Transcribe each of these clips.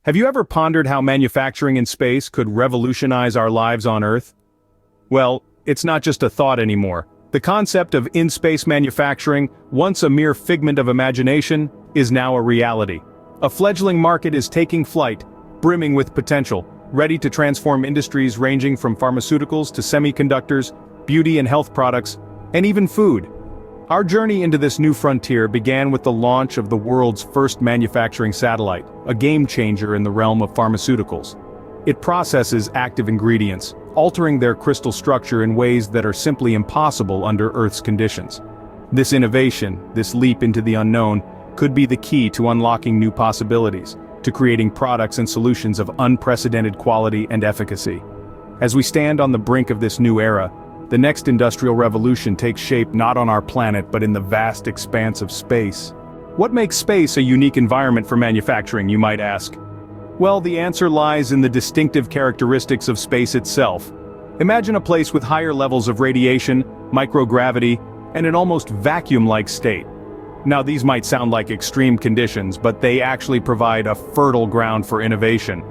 Have you ever pondered how manufacturing in space could revolutionize our lives on Earth? Well, it's not just a thought anymore. The concept of in-space manufacturing, once a mere figment of imagination, is now a reality. A fledgling market is taking flight, brimming with potential, ready to transform industries ranging from pharmaceuticals to semiconductors, beauty and health products, and even food. Our journey into this new frontier began with the launch of the world's first manufacturing satellite, a game-changer in the realm of pharmaceuticals. It processes active ingredients, altering their crystal structure in ways that are simply impossible under Earth's conditions. This innovation, this leap into the unknown, could be the key to unlocking new possibilities, to creating products and solutions of unprecedented quality and efficacy. As we stand on the brink of this new era, the next industrial revolution takes shape not on our planet but in the vast expanse of space. What makes space a unique environment for manufacturing, you might ask? Well, the answer lies in the distinctive characteristics of space itself. Imagine a place with higher levels of radiation, microgravity, and an almost vacuum-like state. Now, these might sound like extreme conditions, but they actually provide a fertile ground for innovation.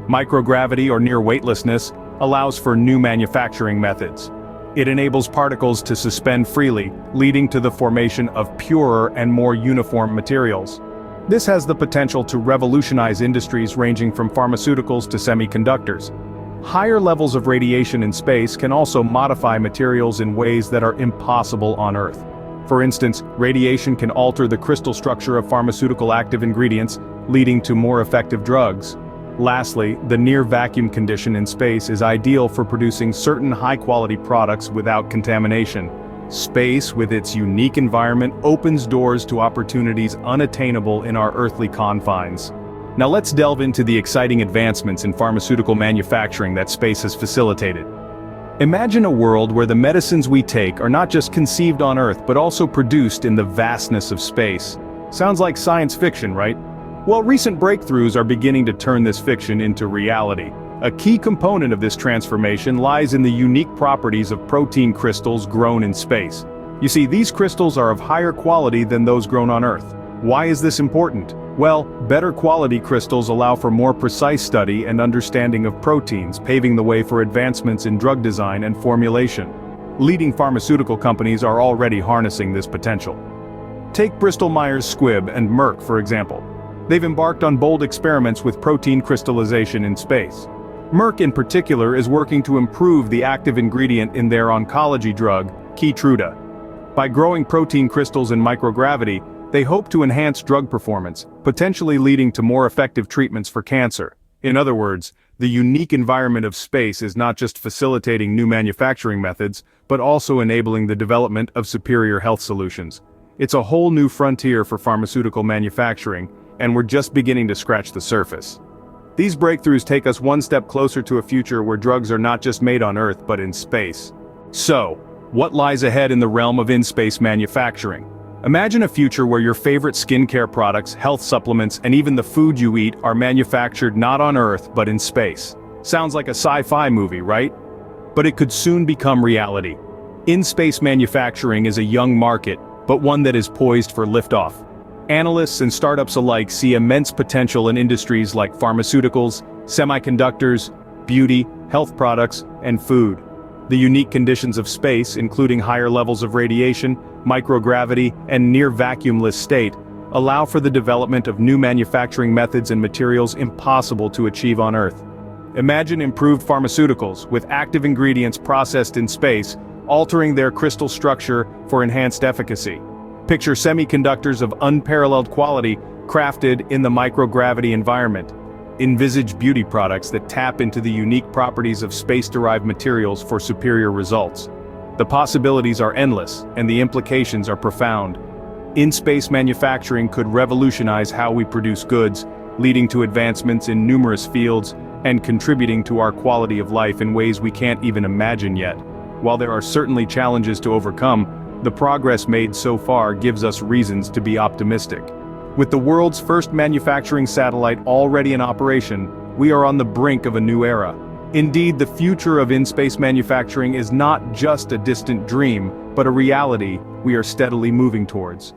Microgravity, or near weightlessness, allows for new manufacturing methods. It enables particles to suspend freely, leading to the formation of purer and more uniform materials. This has the potential to revolutionize industries ranging from pharmaceuticals to semiconductors. Higher levels of radiation in space can also modify materials in ways that are impossible on Earth. For instance, radiation can alter the crystal structure of pharmaceutical active ingredients, leading to more effective drugs. Lastly, the near-vacuum condition in space is ideal for producing certain high-quality products without contamination. Space, with its unique environment, opens doors to opportunities unattainable in our earthly confines. Now let's delve into the exciting advancements in pharmaceutical manufacturing that space has facilitated. Imagine a world where the medicines we take are not just conceived on Earth but also produced in the vastness of space. Sounds like science fiction, right? Well, recent breakthroughs are beginning to turn this fiction into reality. A key component of this transformation lies in the unique properties of protein crystals grown in space. You see, these crystals are of higher quality than those grown on Earth. Why is this important? Well, better quality crystals allow for more precise study and understanding of proteins, paving the way for advancements in drug design and formulation. Leading pharmaceutical companies are already harnessing this potential. Take Bristol Myers Squibb and Merck, for example. They've embarked on bold experiments with protein crystallization in space. Merck in particular is working to improve the active ingredient in their oncology drug, Keytruda. By growing protein crystals in microgravity, they hope to enhance drug performance, potentially leading to more effective treatments for cancer. In other words, the unique environment of space is not just facilitating new manufacturing methods, but also enabling the development of superior health solutions. It's a whole new frontier for pharmaceutical manufacturing, and we're just beginning to scratch the surface. These breakthroughs take us one step closer to a future where drugs are not just made on Earth but in space. So, what lies ahead in the realm of in-space manufacturing? Imagine a future where your favorite skincare products, health supplements, and even the food you eat are manufactured not on Earth but in space. Sounds like a sci-fi movie, right? But it could soon become reality. In-space manufacturing is a young market, but one that is poised for liftoff. Analysts and startups alike see immense potential in industries like pharmaceuticals, semiconductors, beauty, health products, and food. The unique conditions of space, including higher levels of radiation, microgravity, and near-vacuumless state, allow for the development of new manufacturing methods and materials impossible to achieve on Earth. Imagine improved pharmaceuticals, with active ingredients processed in space, altering their crystal structure for enhanced efficacy. Picture semiconductors of unparalleled quality, crafted in the microgravity environment. Envisage beauty products that tap into the unique properties of space-derived materials for superior results. The possibilities are endless, and the implications are profound. In-space manufacturing could revolutionize how we produce goods, leading to advancements in numerous fields, and contributing to our quality of life in ways we can't even imagine yet. While there are certainly challenges to overcome, the progress made so far gives us reasons to be optimistic. With the world's first manufacturing satellite already in operation, we are on the brink of a new era. Indeed, the future of in-space manufacturing is not just a distant dream, but a reality we are steadily moving towards.